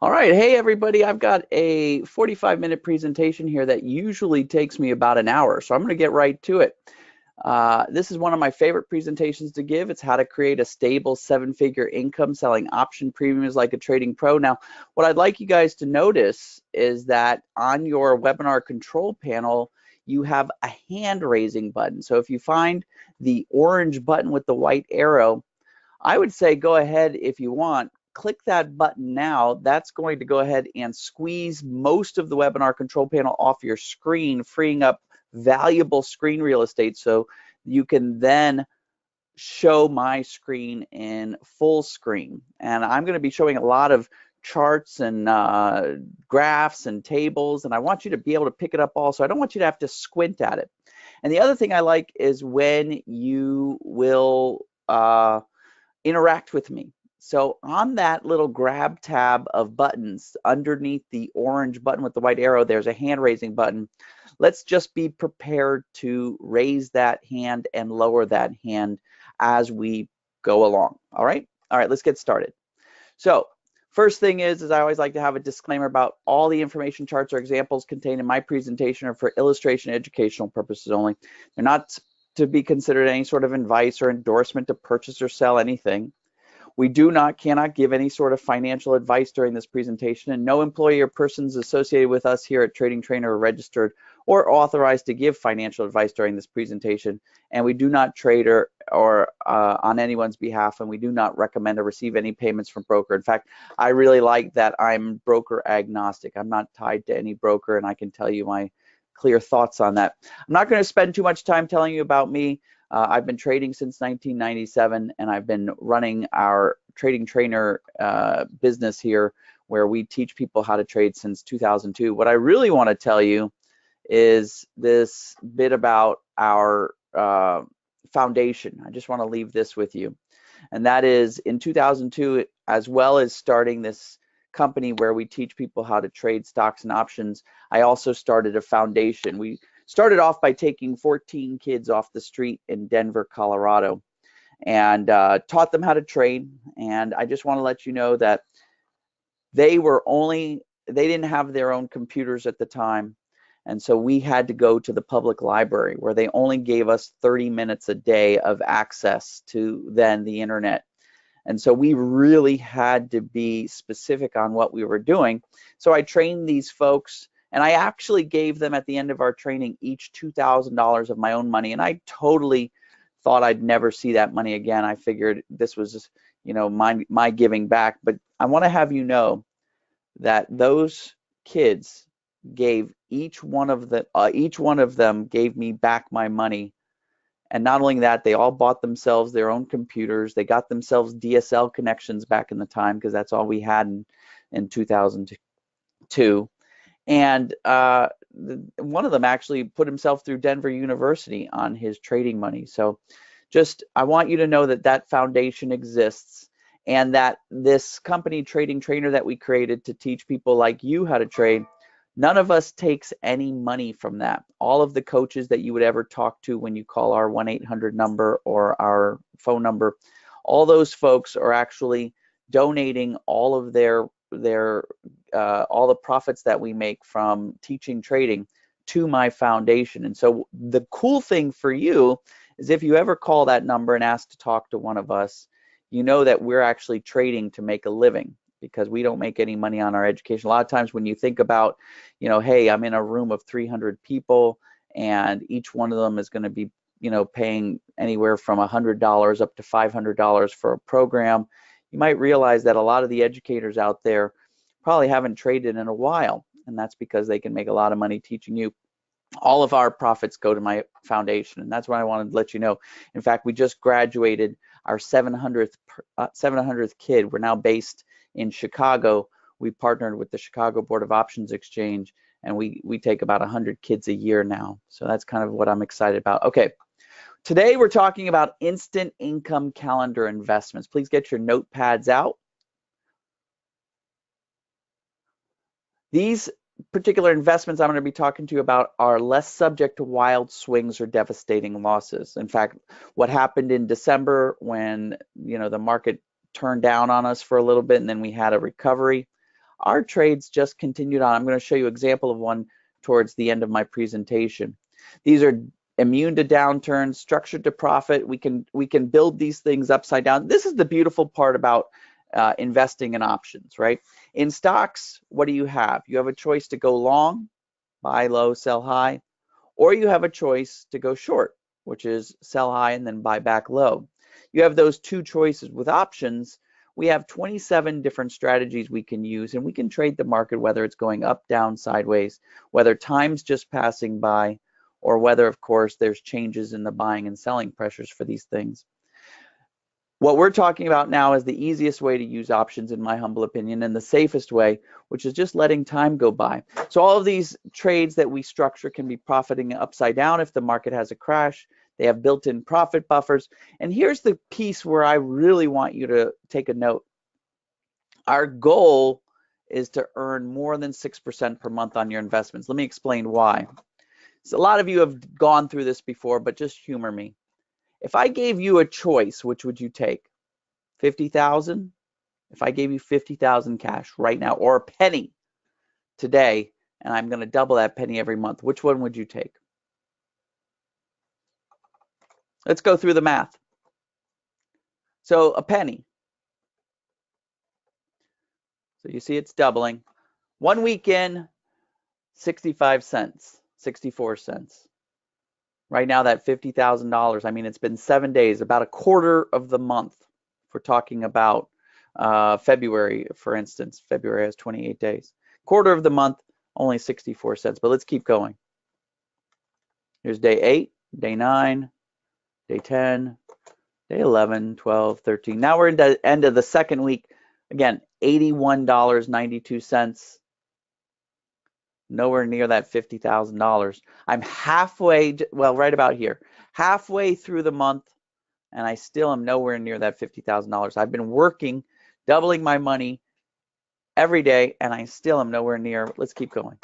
All right, hey everybody, I've got a 45-minute presentation here that usually takes me about an hour, so I'm going to get right to it. This is one of my favorite presentations to give. It's how to create a stable seven-figure income selling option premiums like a trading pro. Now, what I'd like you guys to notice is that on your webinar control panel, you have a hand-raising button. So if you find the orange button with the white arrow, I would say go ahead if you want, click that button now. That's going to go ahead and squeeze most of the webinar control panel off your screen, freeing up valuable screen real estate so you can then show my screen in full screen. And I'm going to be showing a lot of charts and graphs and tables, and I want you to be able to pick it up also. I don't want you to have to squint at it. And the other thing I like is when you will interact with me. So on that little grab tab of buttons underneath the orange button with the white arrow, there's a hand raising button. Let's just be prepared to raise that hand and lower that hand as we go along. All right, let's get started. So first thing is I always like to have a disclaimer about all the information, charts, or examples contained in my presentation are for illustration and educational purposes only. They're not to be considered any sort of advice or endorsement to purchase or sell anything. We cannot give any sort of financial advice during this presentation, and no employee or persons associated with us here at Trading Trainer are registered or authorized to give financial advice during this presentation. And we do not trade or on anyone's behalf, and we do not recommend or receive any payments from broker. In fact, I really like that I'm broker agnostic. I'm not tied to any broker, and I can tell you my clear thoughts on that. I'm not going to spend too much time telling you about me. I've been trading since 1997, and I've been running our Trading Trainer business here where we teach people how to trade since 2002. What I really want to tell you is this bit about our foundation. I just want to leave this with you. And that is in 2002, as well as starting this company where we teach people how to trade stocks and options, I also started a foundation. We started off by taking 14 kids off the street in Denver, Colorado, and taught them how to trade. And I just want to let you know that they didn't have their own computers at the time. And so we had to go to the public library where they only gave us 30 minutes a day of access to then the internet. And so we really had to be specific on what we were doing. So I trained these folks, and I actually gave them at the end of our training each $2,000 of my own money. And I totally thought I'd never see that money again. I figured this was just, my giving back. But I want to have you know that those kids gave each one of them gave me back my money. And not only that, they all bought themselves their own computers. They got themselves DSL connections back in the time because that's all we had in 2002. And one of them actually put himself through Denver University on his trading money. So I want you to know that that foundation exists, and that this company, Trading Trainer, that we created to teach people like you how to trade, none of us takes any money from that. All of the coaches that you would ever talk to when you call our 1-800 number or our phone number, all those folks are actually donating all of all the profits that we make from teaching trading to my foundation. And so the cool thing for you is if you ever call that number and ask to talk to one of us, you know that we're actually trading to make a living, because we don't make any money on our education. A lot of times when you think about, hey, I'm in a room of 300 people and each one of them is going to be, paying anywhere from $100 up to $500 for a program, you might realize that a lot of the educators out there probably haven't traded in a while, and that's because they can make a lot of money teaching you. All of our profits go to my foundation, and that's what I wanted to let you know. In fact, we just graduated our 700th kid. We're now based in Chicago. We partnered with the Chicago Board of Options Exchange, and we take about 100 kids a year now. So that's kind of what I'm excited about. Okay, today we're talking about instant income calendar investments. Please get your notepads out. These particular investments I'm going to be talking to you about are less subject to wild swings or devastating losses. In fact, what happened in December when the market turned down on us for a little bit and then we had a recovery, our trades just continued on. I'm going to show you an example of one towards the end of my presentation. These are immune to downturns, structured to profit. We can build these things upside down. This is the beautiful part about investing in options, right? In stocks, what do you have? You have a choice to go long, buy low, sell high, or you have a choice to go short, which is sell high and then buy back low. You have those two choices. With options, we have 27 different strategies we can use, and we can trade the market, whether it's going up, down, sideways, whether time's just passing by, or whether, of course, there's changes in the buying and selling pressures for these things. What we're talking about now is the easiest way to use options, in my humble opinion, and the safest way, which is just letting time go by. So all of these trades that we structure can be profiting upside down if the market has a crash. They have built-in profit buffers. And here's the piece where I really want you to take a note. Our goal is to earn more than 6% per month on your investments. Let me explain why. So a lot of you have gone through this before, but just humor me. If I gave you a choice, which would you take? 50,000? If I gave you 50,000 cash right now, or a penny today, and I'm going to double that penny every month, which one would you take? Let's go through the math. So a penny. So you see it's doubling. 1 week in, 65 cents, 64 cents. Right now, that $50,000, I mean, it's been 7 days, about a quarter of the month. If we're talking about February, for instance, February has 28 days. Quarter of the month, only 64 cents, but let's keep going. Here's day 8, day 9, day 10, day 11, 12, 13. Now we're in the end of the second week. Again, $81.92. Nowhere near that $50,000. I'm halfway, well, right about here, halfway through the month, and I still am nowhere near that $50,000. I've been working, doubling my money every day, and I still am nowhere near. Let's keep going.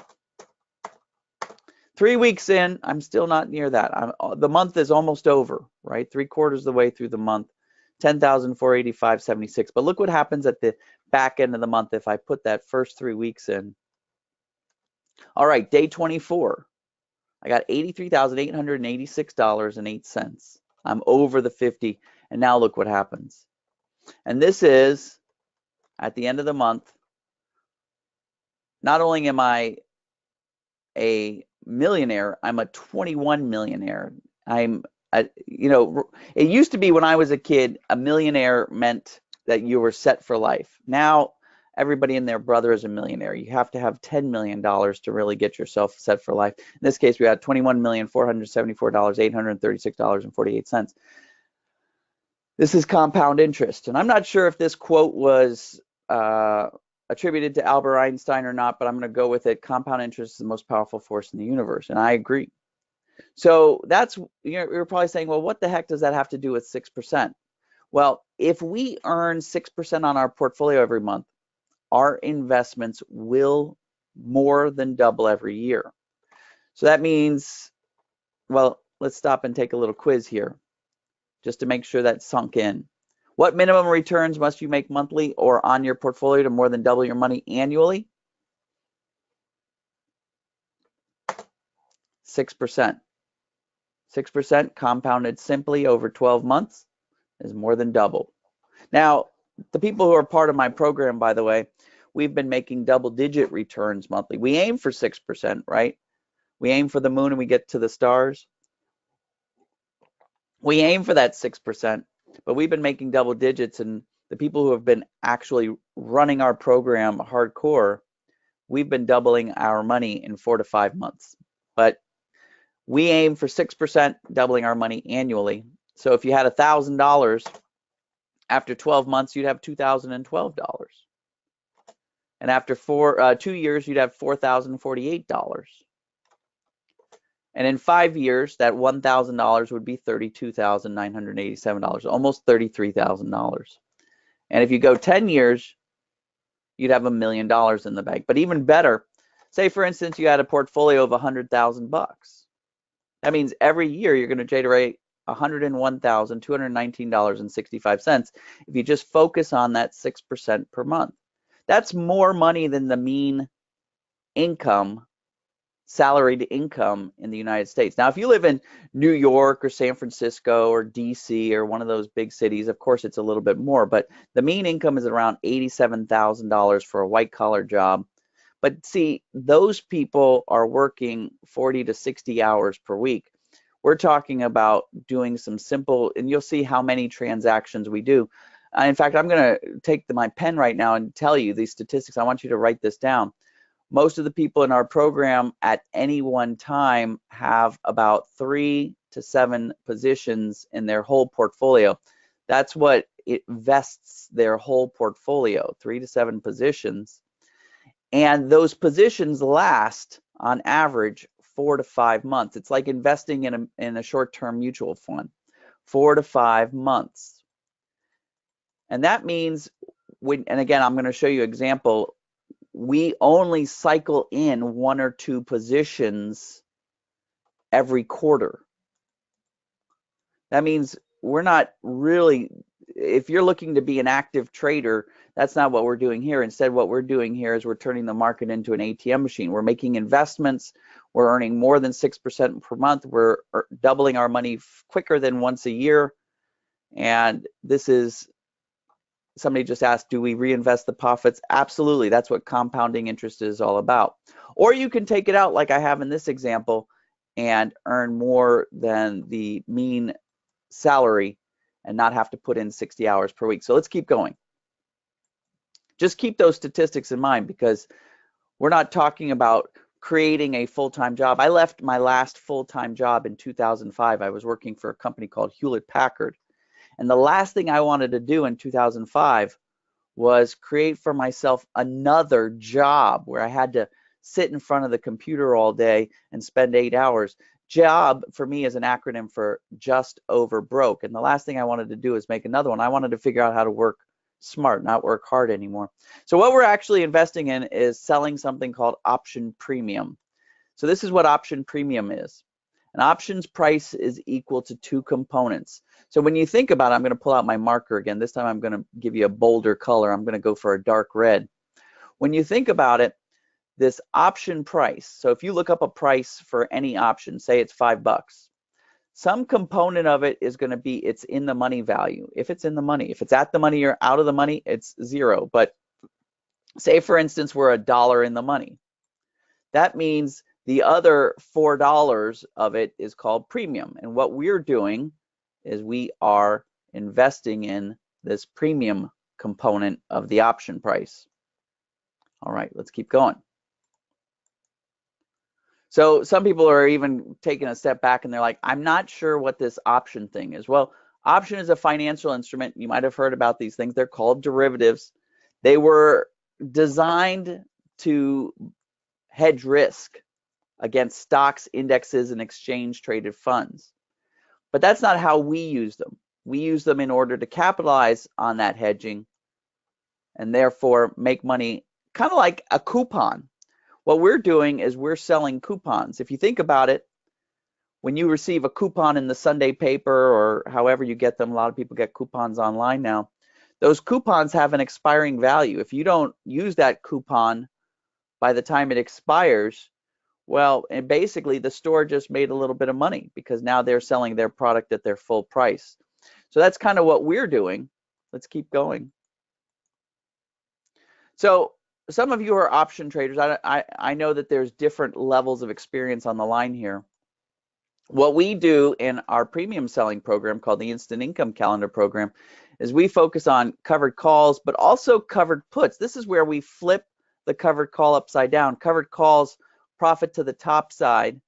3 weeks in, I'm still not near that. The month is almost over, right? 3/4 of the way through the month, 10,485.76. But look what happens at the back end of the month if I put that first 3 weeks in. All right, day 24, I got $83,886.08. I'm over the 50, and now look what happens. And this is, at the end of the month, not only am I a millionaire, I'm a 21 millionaire. It used to be when I was a kid, a millionaire meant that you were set for life. Now, everybody and their brother is a millionaire. You have to have $10 million to really get yourself set for life. In this case, we had $21,474,836.48. This is compound interest. And I'm not sure if this quote was attributed to Albert Einstein or not, but I'm going to go with it. Compound interest is the most powerful force in the universe. And I agree. So that's, you're probably saying, well, what the heck does that have to do with 6%? Well, if we earn 6% on our portfolio every month, our investments will more than double every year. So that means, well, let's stop and take a little quiz here just to make sure that's sunk in. What minimum returns must you make monthly or on your portfolio to more than double your money annually? 6%. 6% compounded simply over 12 months is more than double. Now, the people who are part of my program, by the way, we've been making double-digit returns monthly. We aim for 6%, right? We aim for the moon and we get to the stars. We aim for that 6%, but we've been making double digits, and the people who have been actually running our program hardcore, we've been doubling our money in 4 to 5 months. But we aim for 6%, doubling our money annually. So if you had $1,000, after 12 months, you'd have $2,012. And after 2 years, you'd have $4,048. And in 5 years, that $1,000 would be $32,987, almost $33,000. And if you go 10 years, you'd have $1 million in the bank. But even better, say for instance, you had a portfolio of $100,000. That means every year you're going to generate $101,219.65 if you just focus on that 6% per month. That's more money than the mean income, salaried income in the United States. Now, if you live in New York or San Francisco or DC or one of those big cities, of course it's a little bit more, but the mean income is around $87,000 for a white collar job. But see, those people are working 40 to 60 hours per week. We're talking about doing some simple, and you'll see how many transactions we do. In fact, I'm going to take my pen right now and tell you these statistics. I want you to write this down. Most of the people in our program at any one time have about 3 to 7 positions in their whole portfolio. That's what it vests their whole portfolio, 3 to 7 positions. And those positions last, on average, 4 to 5 months. It's like investing in a short-term mutual fund, 4 to 5 months. And that means, and again, I'm going to show you an example, we only cycle in 1 or 2 positions every quarter. That means we're not really, if you're looking to be an active trader, that's not what we're doing here. Instead, what we're doing here is we're turning the market into an ATM machine. We're making investments. We're earning more than 6% per month. We're doubling our money quicker than once a year. And this is, somebody just asked, do we reinvest the profits? Absolutely. That's what compounding interest is all about. Or you can take it out like I have in this example and earn more than the mean salary and not have to put in 60 hours per week. So let's keep going. Just keep those statistics in mind, because we're not talking about creating a full-time job. I left my last full-time job in 2005. I was working for a company called Hewlett-Packard. And the last thing I wanted to do in 2005 was create for myself another job where I had to sit in front of the computer all day and spend 8 hours. Job for me is an acronym for just over broke. And the last thing I wanted to do is make another one. I wanted to figure out how to work smart, not work hard anymore. So what we're actually investing in is selling something called option premium. So this is what option premium is. An options price is equal to 2 components. So when you think about it, I'm going to pull out my marker again. This time I'm going to give you a bolder color. I'm going to go for a dark red. When you think about it, this option price, so if you look up a price for any option, say it's $5, some component of it is going to be it's in the money value. If it's in the money, if it's at the money or out of the money, it's 0. But say, for instance, we're $1 in the money. That means the other $4 of it is called premium. And what we're doing is we are investing in this premium component of the option price. All right, let's keep going. So some people are even taking a step back and they're like, I'm not sure what this option thing is. Well, option is a financial instrument. You might have heard about these things. They're called derivatives. They were designed to hedge risk against stocks, indexes, and exchange traded funds. But that's not how we use them. We use them in order to capitalize on that hedging and therefore make money, kind of like a coupon. What we're doing is we're selling coupons. If you think about it, when you receive a coupon in the Sunday paper or however you get them, a lot of people get coupons online now, those coupons have an expiring value. If you don't use that coupon by the time it expires, well, and basically the store just made a little bit of money because now they're selling their product at their full price. So that's kind of what we're doing. Let's keep going. So some of you are option traders. I know that there's different levels of experience on the line here. What we do in our premium selling program called the Instant Income Calendar program is we focus on covered calls, but also covered puts. This is where we flip the covered call upside down. Covered calls profit to the top side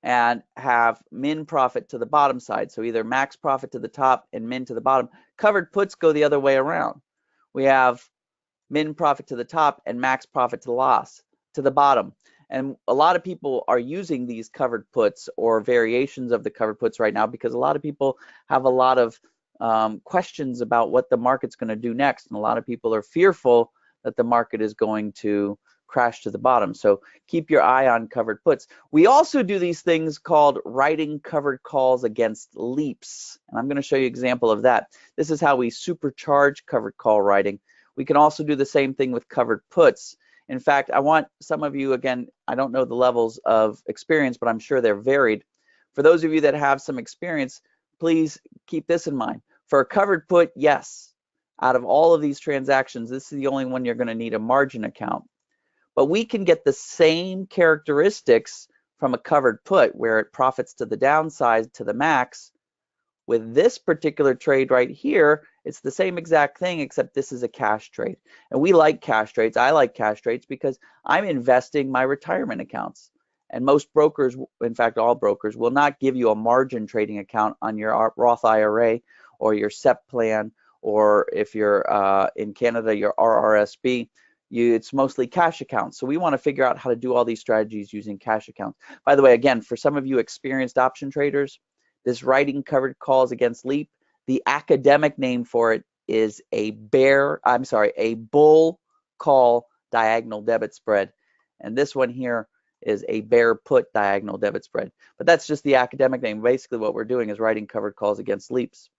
and have min profit to the bottom side. So either max profit to the top and min to the bottom. Covered puts go the other way around. We have min profit to the top and max profit to the bottom. And a lot of people are using these covered puts or variations of the covered puts right now because a lot of people have a lot of questions about what the market's going to do next. And a lot of people are fearful that the market is going to crash to the bottom. So keep your eye on covered puts. We also do these things called writing covered calls against leaps. And I'm going to show you an example of that. This is how we supercharge covered call writing. We can also do the same thing with covered puts. In fact, I want some of you, again, I don't know the levels of experience, but I'm sure they're varied. For those of you that have some experience, please keep this in mind. For a covered put, yes, out of all of these transactions, this is the only one you're going to need a margin account. But we can get the same characteristics from a covered put where it profits to the downside to the max. With this particular trade right here, it's the same exact thing, except this is a cash trade. And we like cash trades. I like cash trades because I'm investing my retirement accounts. And most brokers, in fact, all brokers, will not give you a margin trading account on your Roth IRA or your SEP plan, or if you're in Canada, your RRSP. It's mostly cash accounts. So we want to figure out how to do all these strategies using cash accounts. By the way, again, for some of you experienced option traders, this writing covered calls against LEAP, the academic name for it is a bull call diagonal debit spread. And this one here is a bear put diagonal debit spread. But that's just the academic name. Basically what we're doing is writing covered calls against LEAPs.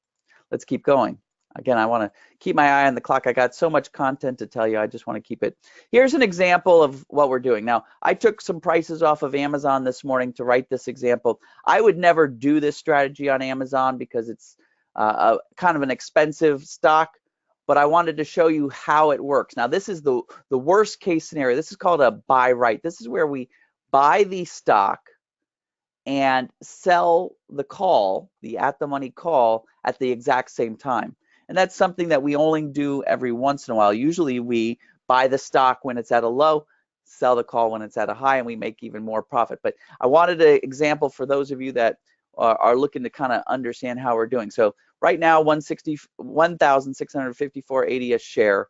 Let's keep going. Again, I want to keep my eye on the clock. I got so much content to tell you. I just want to keep it. Here's an example of what we're doing. Now, I took some prices off of Amazon this morning to write this example. I would never do this strategy on Amazon because it's kind of an expensive stock, but I wanted to show you how it works. Now, this is the worst case scenario. This is called a buy right. This is where we buy the stock and sell the call, the at the money call, at the exact same time. And that's something that we only do every once in a while. Usually we buy the stock when it's at a low, sell the call when it's at a high, and we make even more profit. But I wanted an example for those of you that are looking to kind of understand how we're doing. So right now, 1,654.80 a share,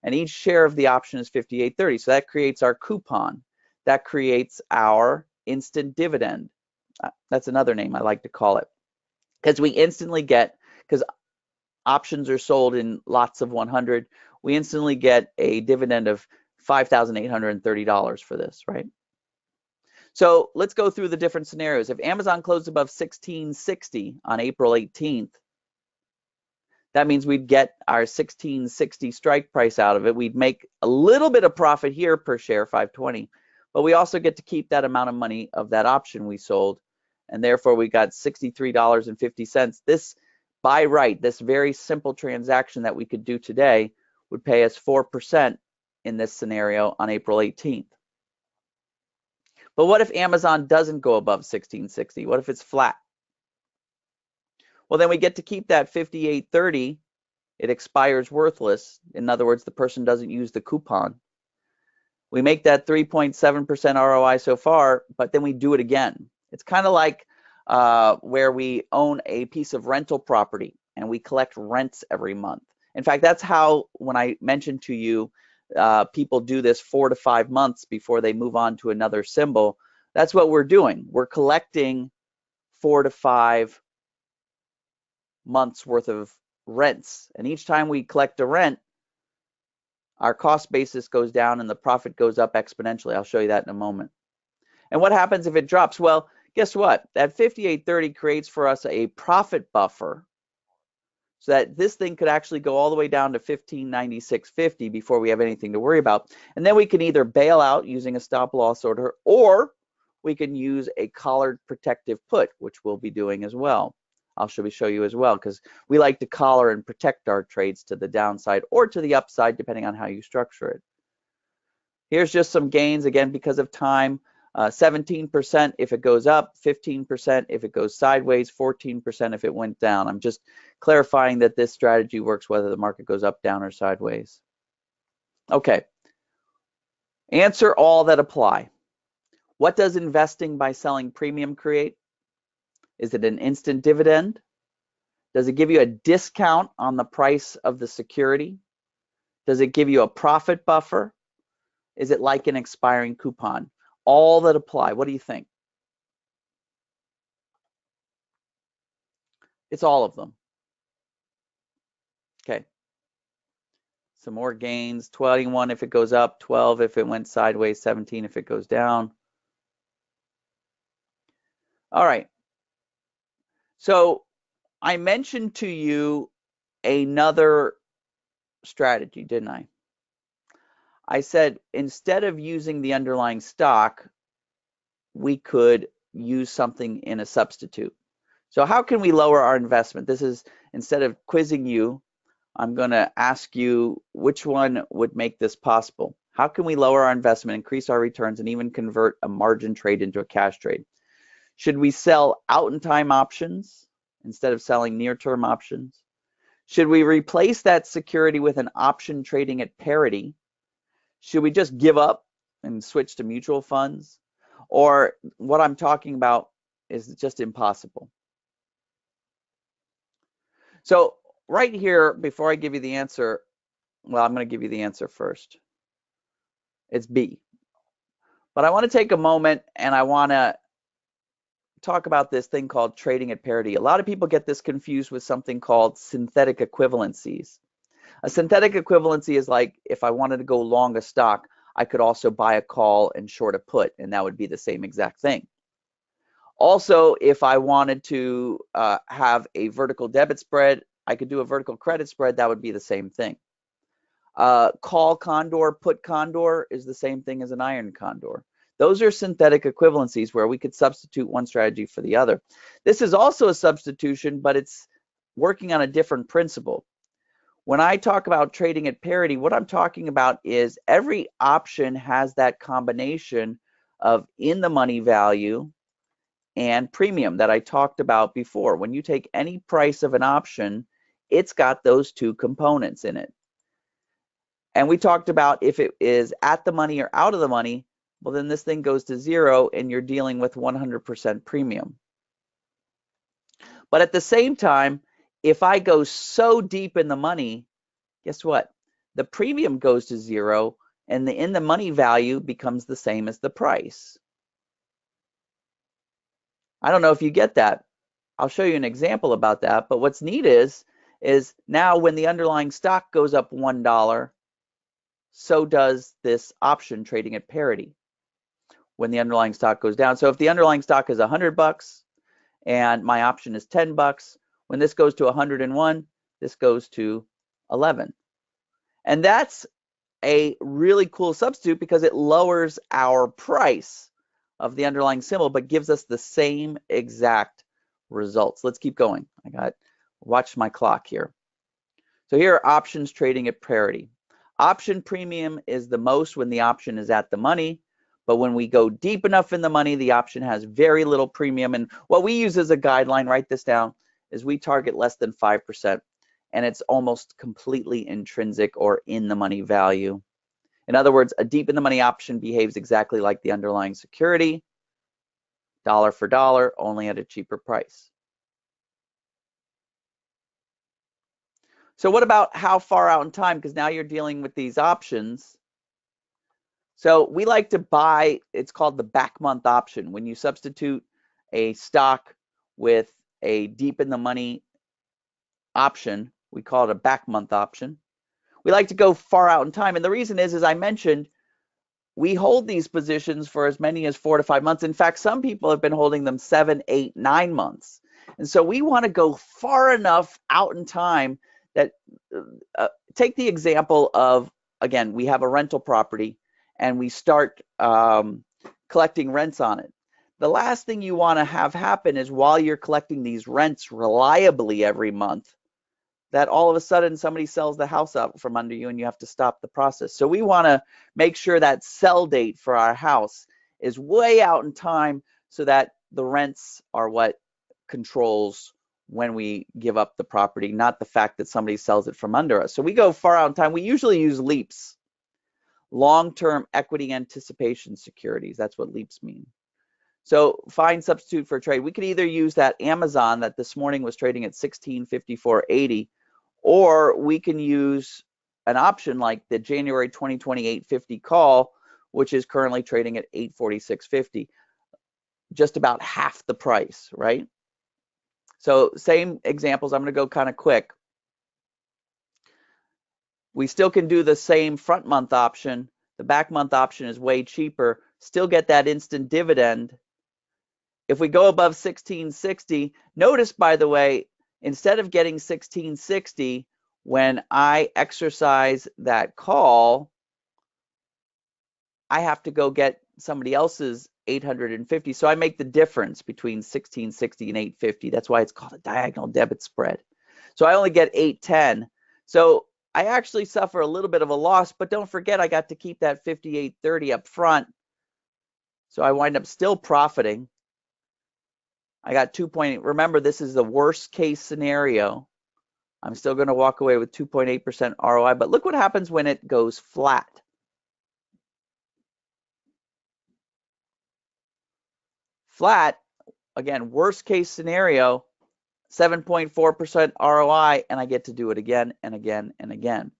and each share of the option is 58.30. So that creates our coupon. That creates our instant dividend. That's another name I like to call it, because we instantly get, because options are sold in lots of 100, we instantly get a dividend of $5,830 for this, right? So let's go through the different scenarios. If Amazon closed above 1660 on April 18th, that means we'd get our 1660 strike price out of it. We'd make a little bit of profit here per share, 520, but we also get to keep that amount of money of that option we sold, and therefore we got $63.50. This buy right, this very simple transaction that we could do today, would pay us 4% in this scenario on April 18th. But what if Amazon doesn't go above 1660? What if it's flat? Well, then we get to keep that 58.30. It expires worthless. In other words, the person doesn't use the coupon. We make that 3.7% ROI so far, but then we do it again. It's kind of like where we own a piece of rental property and we collect rents every month. In fact, that's how, when I mentioned to you, people do this 4 to 5 months before they move on to another symbol. That's what we're doing. We're collecting 4 to 5 months worth of rents. And each time we collect a rent, our cost basis goes down and the profit goes up exponentially. I'll show you that in a moment. And what happens if it drops? Well, guess what? That 58.30 creates for us a profit buffer so that this thing could actually go all the way down to 1596.50 before we have anything to worry about. And then we can either bail out using a stop loss order, or we can use a collared protective put, which we'll be doing as well. I'll show you as well, because we like to collar and protect our trades to the downside or to the upside, depending on how you structure it. Here's just some gains, again, because of time. 17% if it goes up, 15% if it goes sideways, 14% if it went down. I'm just clarifying that this strategy works whether the market goes up, down, or sideways. Okay. Answer all that apply. What does investing by selling premium create? Is it an instant dividend? Does it give you a discount on the price of the security? Does it give you a profit buffer? Is it like an expiring coupon? All that apply. What do you think? It's all of them. Okay. Some more gains. 21 if it goes up, 12 if it went sideways, 17 if it goes down. All right. So I mentioned to you another strategy, didn't I? I said instead of using the underlying stock, we could use something in a substitute. So how can we lower our investment? This is, instead of quizzing you, I'm going to ask you which one would make this possible. How can we lower our investment, increase our returns, and even convert a margin trade into a cash trade? Should we sell out-in-time options instead of selling near-term options? Should we replace that security with an option trading at parity? Should we just give up and switch to mutual funds? Or what I'm talking about is just impossible. So right here, before I give you the answer, well, I'm going to give you the answer first. It's B. But I want to take a moment and I want to talk about this thing called trading at parity. A lot of people get this confused with something called synthetic equivalencies. A synthetic equivalency is like if I wanted to go long a stock, I could also buy a call and short a put, and that would be the same exact thing. Also, if I wanted to have a vertical debit spread, I could do a vertical credit spread. That would be the same thing. Call condor, put condor is the same thing as an iron condor. Those are synthetic equivalencies where we could substitute one strategy for the other. This is also a substitution, but it's working on a different principle. When I talk about trading at parity, what I'm talking about is every option has that combination of in the money value and premium that I talked about before. When you take any price of an option, it's got those two components in it. And we talked about if it is at the money or out of the money, well, then this thing goes to zero and you're dealing with 100% premium. But at the same time, if I go so deep in the money, guess what? The premium goes to zero and the in the money value becomes the same as the price. I don't know if you get that. I'll show you an example about that. But what's neat is now when the underlying stock goes up $1, so does this option trading at parity when the underlying stock goes down. So if the underlying stock is $100 and my option is $10, when this goes to 101, this goes to 11. And that's a really cool substitute because it lowers our price of the underlying symbol but gives us the same exact results. Let's keep going. Watch my clock here. So here are options trading at parity. Option premium is the most when the option is at the money, but when we go deep enough in the money, the option has very little premium. And what we use as a guideline, write this down, is we target less than 5%, and it's almost completely intrinsic or in the money value. In other words, a deep in the money option behaves exactly like the underlying security, dollar for dollar, only at a cheaper price. So what about how far out in time? Because now you're dealing with these options. So we like to buy, it's called the back month option. When you substitute a stock with a deep in the money option, we call it a back month option. We like to go far out in time. And the reason is, as I mentioned, we hold these positions for as many as 4 to 5 months. In fact, some people have been holding them 7, 8, 9 months. And so we want to go far enough out in time that, take the example of, again, we have a rental property and we start collecting rents on it. The last thing you want to have happen is while you're collecting these rents reliably every month, that all of a sudden somebody sells the house out from under you and you have to stop the process. So we want to make sure that sell date for our house is way out in time so that the rents are what controls when we give up the property, not the fact that somebody sells it from under us. So we go far out in time. We usually use LEAPs, long-term equity anticipation securities. That's what LEAPs mean. So find substitute for trade. We could either use that Amazon that this morning was trading at 1654.80, or we can use an option like the January 2020 850 call, which is currently trading at 846.50, just about half the price, right? So same examples. I'm going to go kind of quick. We still can do the same front month option. The back month option is way cheaper. Still get that instant dividend. If we go above 1660, notice, by the way, instead of getting 1660, when I exercise that call, I have to go get somebody else's 850. So I make the difference between 1660 and 850. That's why it's called a diagonal debit spread. So I only get 810. So I actually suffer a little bit of a loss, but don't forget I got to keep that 5830 up front. So I wind up still profiting. I got 2.8. Remember, this is the worst case scenario. I'm still going to walk away with 2.8% ROI, but look what happens when it goes flat. Flat, again, worst case scenario, 7.4% ROI, and I get to do it again and again and again.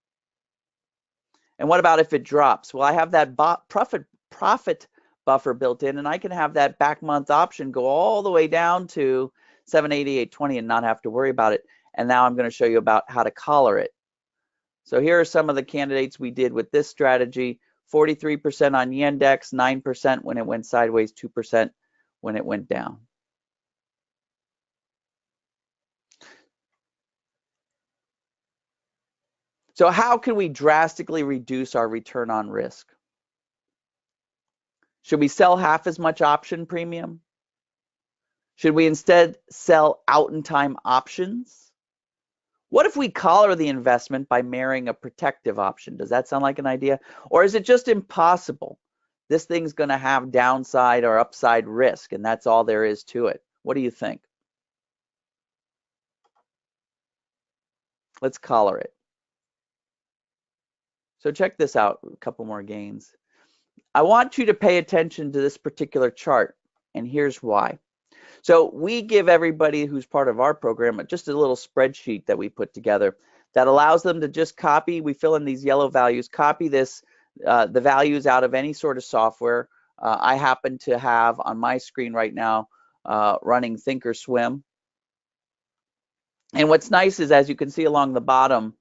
And what about if it drops? Well, I have that profit buffer built in, and I can have that back month option go all the way down to 788.20 and not have to worry about it. And now I'm going to show you about how to collar it. So here are some of the candidates we did with this strategy. 43% on Yandex, 9% when it went sideways, 2% when it went down. So how can we drastically reduce our return on risk? Should we sell half as much option premium? Should we instead sell out-in-time options? What if we collar the investment by marrying a protective option? Does that sound like an idea? Or is it just impossible? This thing's going to have downside or upside risk, and that's all there is to it. What do you think? Let's collar it. So check this out, a couple more gains. I want you to pay attention to this particular chart, and here's why. So we give everybody who's part of our program just a little spreadsheet that we put together that allows them to just copy. We fill in these yellow values, copy this, the values out of any sort of software. I happen to have on my screen right now running Thinkorswim. And what's nice is, as you can see along the bottom,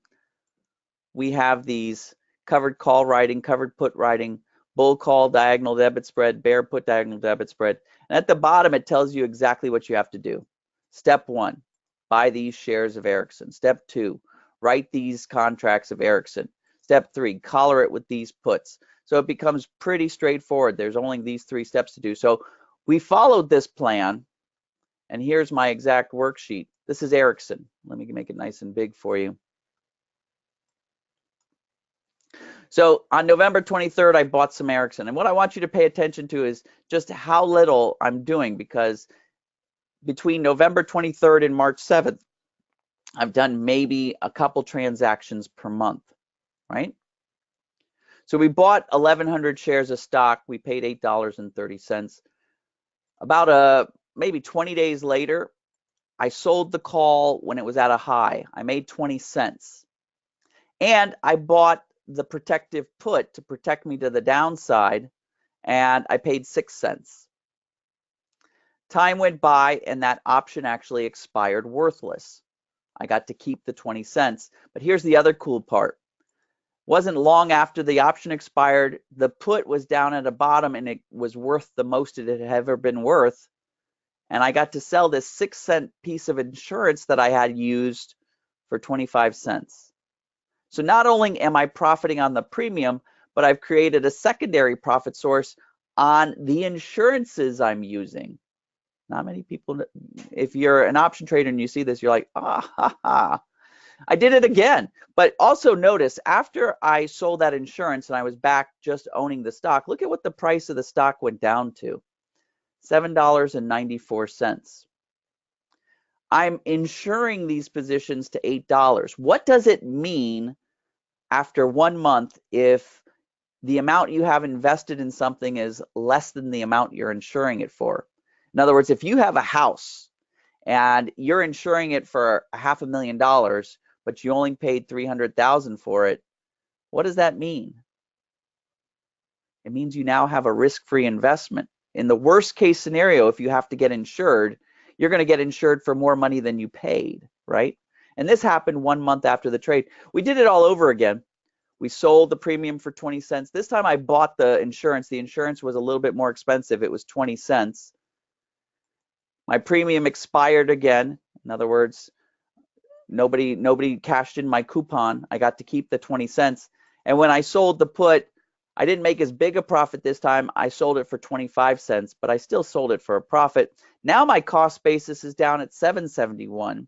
we have these covered call writing, covered put writing, bull call diagonal debit spread, bear put diagonal debit spread. And at the bottom, it tells you exactly what you have to do. Step 1, buy these shares of Ericsson. Step 2, write these contracts of Ericsson. Step 3, collar it with these puts. So it becomes pretty straightforward. There's only these 3 steps to do. So we followed this plan, and here's my exact worksheet. This is Ericsson. Let me make it nice and big for you. So on November 23rd, I bought some Ericsson. And what I want you to pay attention to is just how little I'm doing, because between November 23rd and March 7th, I've done maybe a couple transactions per month, right? So we bought 1,100 shares of stock. We paid $8.30. About maybe 20 days later, I sold the call when it was at a high. I made 20 cents. And I bought the protective put to protect me to the downside, and I paid 6 cents. Time went by, and that option actually expired worthless. I got to keep the 20 cents. But here's the other cool part. Wasn't long after the option expired, the put was down at the bottom, and it was worth the most it had ever been worth. And I got to sell this 6-cent piece of insurance that I had used for 25 cents. So not only am I profiting on the premium, but I've created a secondary profit source on the insurances I'm using. Not many people, if you're an option trader and you see this, you're like, ah, ha, ha. I did it again. But also notice, after I sold that insurance and I was back just owning the stock, look at what the price of the stock went down to, $7.94. I'm insuring these positions to $8. What does it mean after 1 month if the amount you have invested in something is less than the amount you're insuring it for? In other words, if you have a house and you're insuring it for $500,000, but you only paid $300,000 for it, what does that mean? It means you now have a risk-free investment. In the worst case scenario, if you have to get insured, you're going to get insured for more money than you paid, right? And this happened 1 month after the trade. We did it all over again. We sold the premium for 20 cents. This time I bought the insurance. The insurance was a little bit more expensive. It was 20 cents. My premium expired again. In other words, nobody cashed in my coupon. I got to keep the 20 cents. And when I sold the put, I didn't make as big a profit this time. I sold it for 25 cents, but I still sold it for a profit. Now my cost basis is down at 771,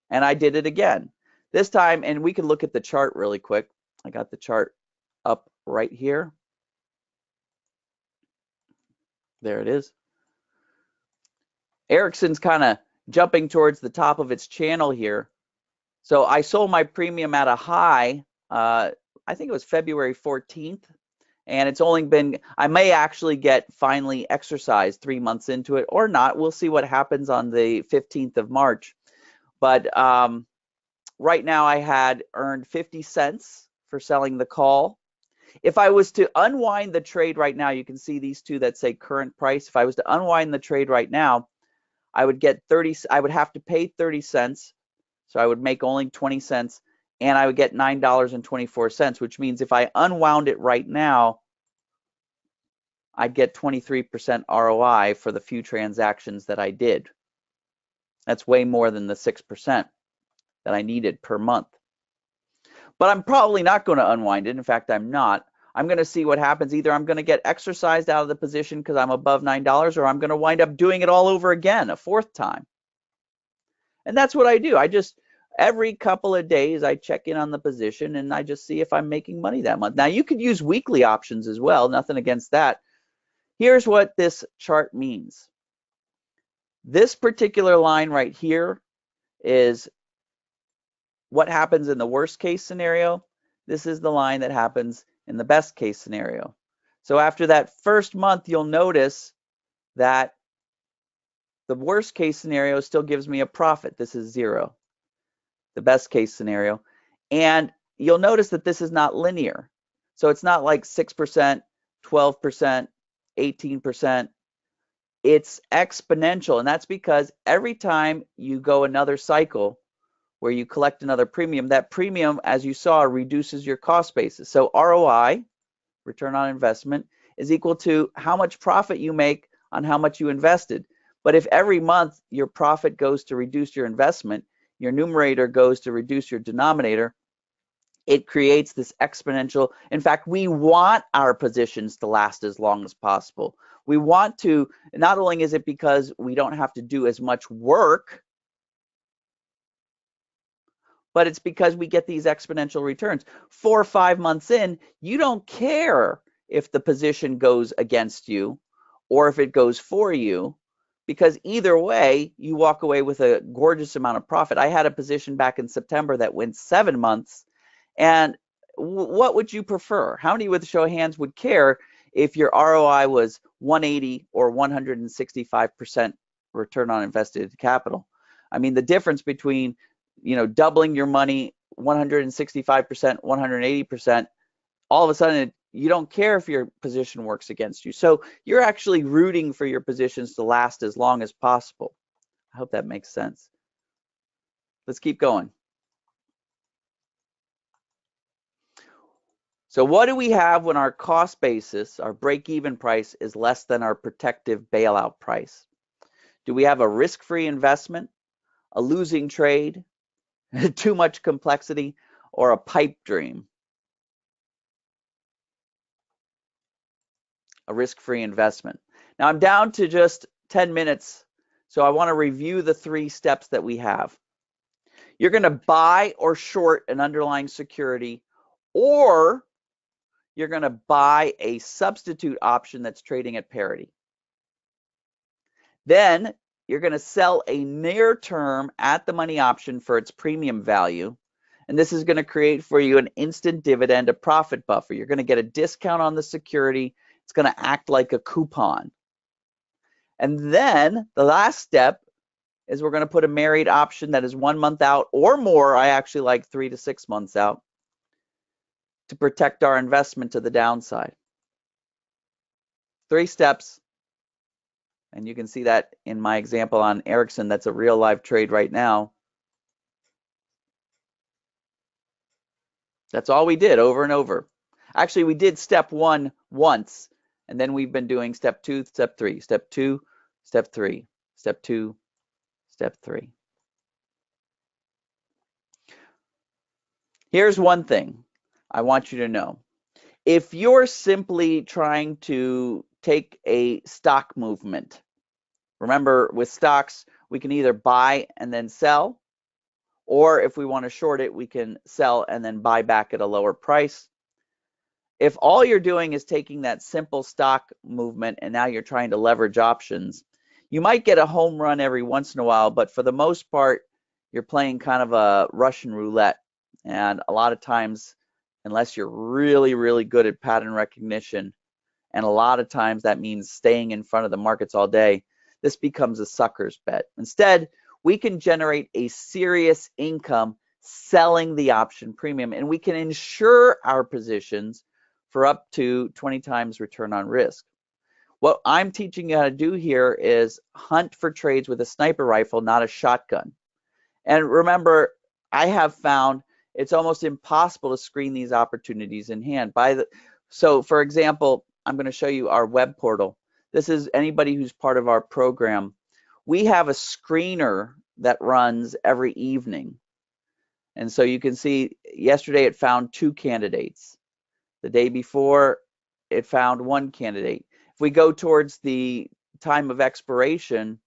and I did it again. This time, and we can look at the chart really quick. I got the chart up right here. There it is. Ericsson's kind of jumping towards the top of its channel here. So I sold my premium at a high, I think it was February 14th. And it's only been, I may actually get finally exercised 3 months into it or not. We'll see what happens on the 15th of March. But right now I had earned 50 cents for selling the call. If I was to unwind the trade right now, you can see these two that say current price. If I was to unwind the trade right now, I would get 30, I would have to pay 30 cents. So I would make only 20 cents. And I would get $9.24, which means if I unwound it right now, I'd get 23% ROI for the few transactions that I did. That's way more than the 6% that I needed per month. But I'm probably not going to unwind it. In fact, I'm not. I'm going to see what happens. Either I'm going to get exercised out of the position because I'm above $9, or I'm going to wind up doing it all over again a fourth time. And that's what I do. I just, every couple of days, I check in on the position and I just see if I'm making money that month. Now, you could use weekly options as well. Nothing against that. Here's what this chart means. This particular line right here is what happens in the worst case scenario. This is the line that happens in the best case scenario. So after that first month, you'll notice that the worst case scenario still gives me a profit. This is 0, the best case scenario. And you'll notice that this is not linear. So it's not like 6%, 12%, 18%. It's exponential. And that's because every time you go another cycle where you collect another premium, that premium, as you saw, reduces your cost basis. So ROI, return on investment, is equal to how much profit you make on how much you invested. But if every month your profit goes to reduce your investment, your numerator goes to reduce your denominator, it creates this exponential. In fact, we want our positions to last as long as possible. We want to, not only is it because we don't have to do as much work, but it's because we get these exponential returns. 4 or 5 months in, you don't care if the position goes against you or if it goes for you, because either way, you walk away with a gorgeous amount of profit. I had a position back in September that went 7 months. And what would you prefer? How many with a show of hands would care if your ROI was 180 or 165% return on invested capital? I mean, the difference between, you know, doubling your money 165%, 180%, all of a sudden you don't care if your position works against you. So you're actually rooting for your positions to last as long as possible. I hope that makes sense. Let's keep going. So what do we have when our cost basis, our break-even price, is less than our protective bailout price? Do we have a risk-free investment, a losing trade, too much complexity, or a pipe dream? A risk-free investment. Now I'm down to just 10 minutes, so I want to review the 3 steps that we have. You're going to buy or short an underlying security, or you're going to buy a substitute option that's trading at parity. Then you're going to sell a near-term at-the-money option for its premium value, and this is going to create for you an instant dividend, a profit buffer. You're going to get a discount on the security. It's going to act like a coupon. And then the last step is we're going to put a married option that is 1 month out or more. I actually like 3 to 6 months out to protect our investment to the downside. 3 steps. And you can see that in my example on Ericsson. That's a real live trade right now. That's all we did over and over. Actually, we did step 1 once, and then we've been doing step 2, step 3, step 2, step 3, step 2, step 3. Here's one thing I want you to know. If you're simply trying to take a stock movement, remember with stocks, we can either buy and then sell, or if we want to short it, we can sell and then buy back at a lower price. If all you're doing is taking that simple stock movement and now you're trying to leverage options, you might get a home run every once in a while, but for the most part, you're playing kind of a Russian roulette. And a lot of times, unless you're really, really good at pattern recognition, and a lot of times that means staying in front of the markets all day, this becomes a sucker's bet. Instead, we can generate a serious income selling the option premium, and we can insure our positions for up to 20 times return on risk. What I'm teaching you how to do here is hunt for trades with a sniper rifle, not a shotgun. And remember, I have found it's almost impossible to screen these opportunities in hand. So for example, I'm going to show you our web portal. This is anybody who's part of our program. We have a screener that runs every evening. And so you can see yesterday it found 2 candidates. The day before it found 1 candidate. If we go towards the time of expiration,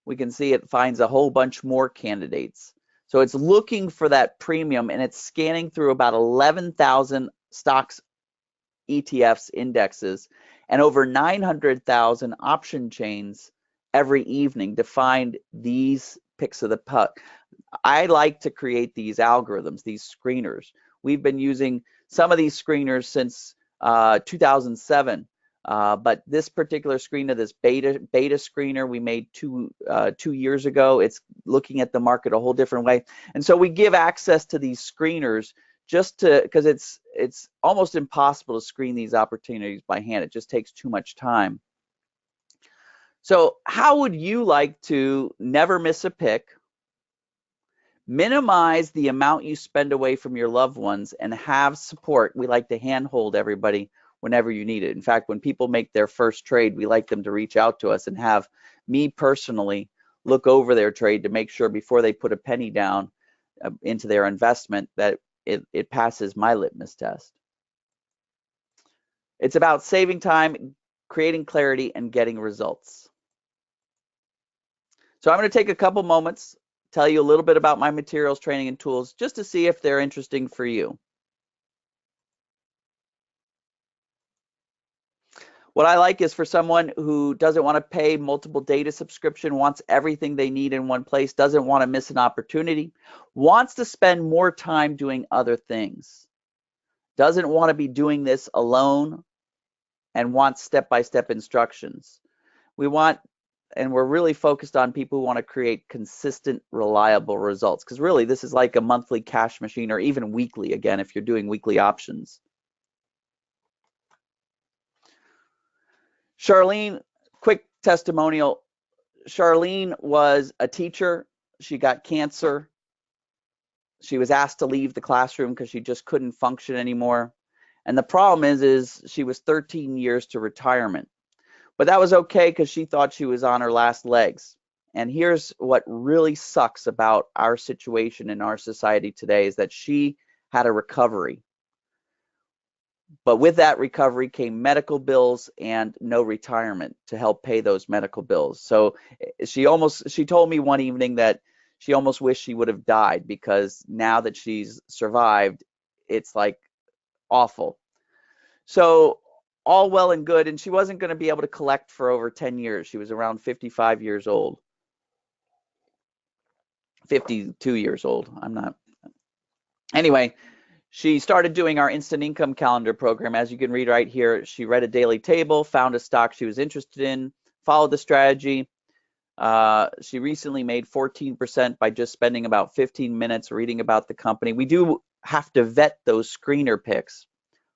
we can see it finds a whole bunch more candidates. So it's looking for that premium, and it's scanning through about 11,000 stocks, ETFs, indexes, and over 900,000 option chains every evening to find these picks of the puck. I like to create these algorithms, these screeners. We've been using some of these screeners since 2007. But this particular screener, this beta screener we made two years ago, it's looking at the market a whole different way. And so we give access to these screeners just because it's almost impossible to screen these opportunities by hand. It just takes too much time. So how would you like to never miss a pick, minimize the amount you spend away from your loved ones, and have support? We like to handhold everybody whenever you need it. In fact, when people make their first trade, we like them to reach out to us and have me personally look over their trade to make sure before they put a penny down into their investment that it passes my litmus test. It's about saving time, creating clarity, and getting results. So I'm going to take a couple moments, tell you a little bit about my materials, training, and tools just to see if they're interesting for you. What I like is for someone who doesn't want to pay multiple data subscription, wants everything they need in one place, doesn't want to miss an opportunity, wants to spend more time doing other things, doesn't want to be doing this alone, and wants step-by-step instructions. We're really focused on people who want to create consistent, reliable results, because really this is like a monthly cash machine, or even weekly, again, if you're doing weekly options. Charlene, quick testimonial. Charlene was a teacher. She got cancer. She was asked to leave the classroom because she just couldn't function anymore. And the problem is she was 13 years to retirement. But that was okay because she thought she was on her last legs. And here's what really sucks about our situation in our society today is that she had a recovery. But with that recovery came medical bills and no retirement to help pay those medical bills. So she told me one evening that she almost wished she would have died because now that she's survived, it's like awful. So all well and good, and she wasn't going to be able to collect for over 10 years. She was around 55 years old. 52 years old. I'm not. Anyway, she started doing our instant income calendar program. As you can read right here, she read a daily table, found a stock she was interested in, followed the strategy. She recently made 14% by just spending about 15 minutes reading about the company. We do have to vet those screener picks,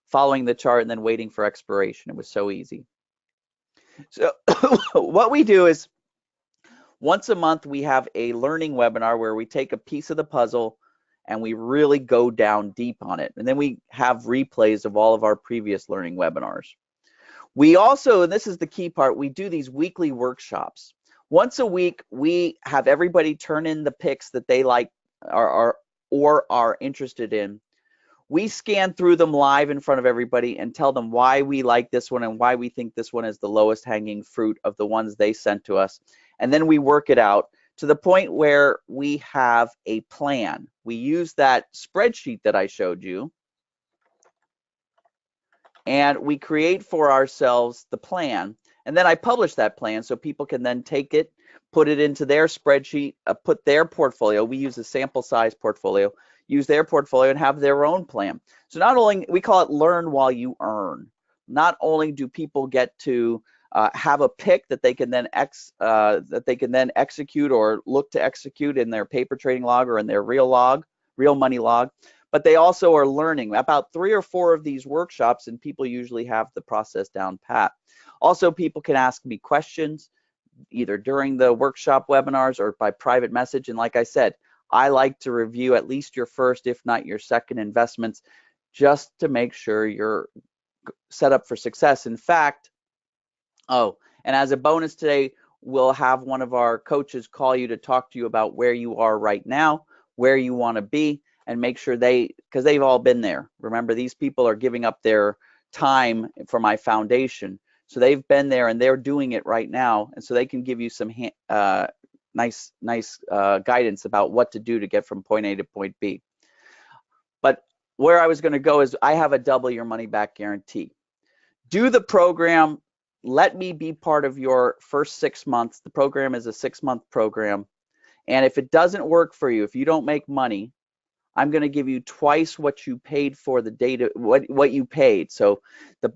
following the chart and then waiting for expiration. It was so easy. So what we do is once a month we have a learning webinar where we take a piece of the puzzle and we really go down deep on it. And then we have replays of all of our previous learning webinars. We also, and this is the key part, we do these weekly workshops. Once a week, we have everybody turn in the picks that they like or are interested in. We scan through them live in front of everybody and tell them why we like this one and why we think this one is the lowest hanging fruit of the ones they sent to us. And then we work it out to the point where we have a plan. We use that spreadsheet that I showed you, and we create for ourselves the plan. And then I publish that plan so people can then take it, put it into their spreadsheet, put their portfolio. We use a sample size portfolio, use their portfolio and have their own plan. So not only, we call it learn while you earn. Not only do people get to have a pick that they can then execute or look to execute in their paper trading log or in their real money log, but they also are learning about 3 or 4 of these workshops, and people usually have the process down pat. Also, people can ask me questions either during the workshop webinars or by private message. And like I said, I like to review at least your first, if not your second investments, just to make sure you're set up for success. In fact, and as a bonus today, we'll have one of our coaches call you to talk to you about where you are right now, where you want to be, and make sure because they've all been there. Remember, these people are giving up their time for my foundation. So they've been there and they're doing it right now. And so they can give you some nice guidance about what to do to get from point A to point B. But where I was going to go is I have a double your money back guarantee. Do the program. Let me be part of your first 6 months. The program is a 6-month program. And if it doesn't work for you, if you don't make money, I'm going to give you twice what you paid for the data, what you paid. So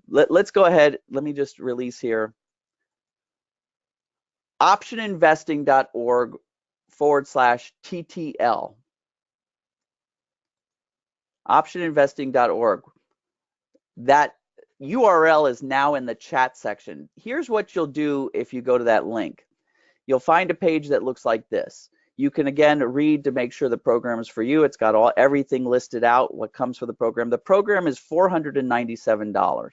let's go ahead. Let me just release here. optioninvesting.org/TTL. optioninvesting.org. That URL is now in the chat section. Here's what you'll do if you go to that link. You'll find a page that looks like this. You can again read to make sure the program is for you. It's got everything listed out, what comes for the program. The program is $497.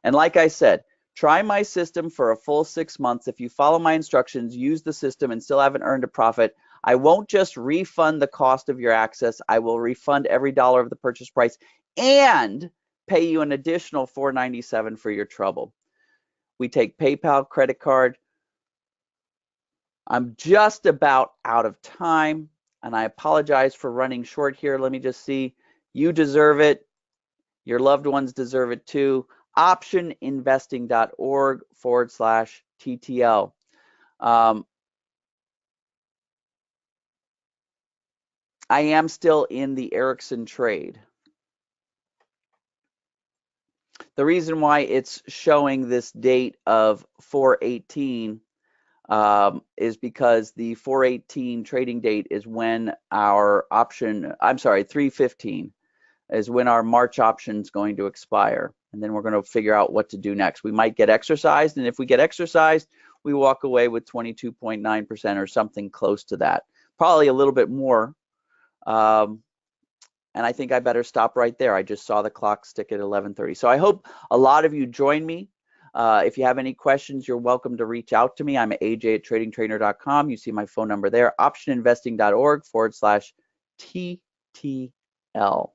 And like I said, try my system for a full 6 months. If you follow my instructions, use the system and still haven't earned a profit, I won't just refund the cost of your access. I will refund every dollar of the purchase price and pay you an additional $497 for your trouble. We take PayPal, credit card. I'm just about out of time, and I apologize for running short here. Let me just see. You deserve it. Your loved ones deserve it too. optioninvesting.org/TTL. I am still in the Ericsson trade. The reason why it's showing this date of 4/18 is because the 4/18 trading date is when our option, I'm sorry, 3/15 is when our March option is going to expire. And then we're going to figure out what to do next. We might get exercised, and if we get exercised, we walk away with 22.9% or something close to that. Probably a little bit more. And I think I better stop right there. I just saw the clock stick at 11:30. So I hope a lot of you join me. If you have any questions, you're welcome to reach out to me. I'm aj@tradingtrainer.com. You see my phone number there, optioninvesting.org/TTL.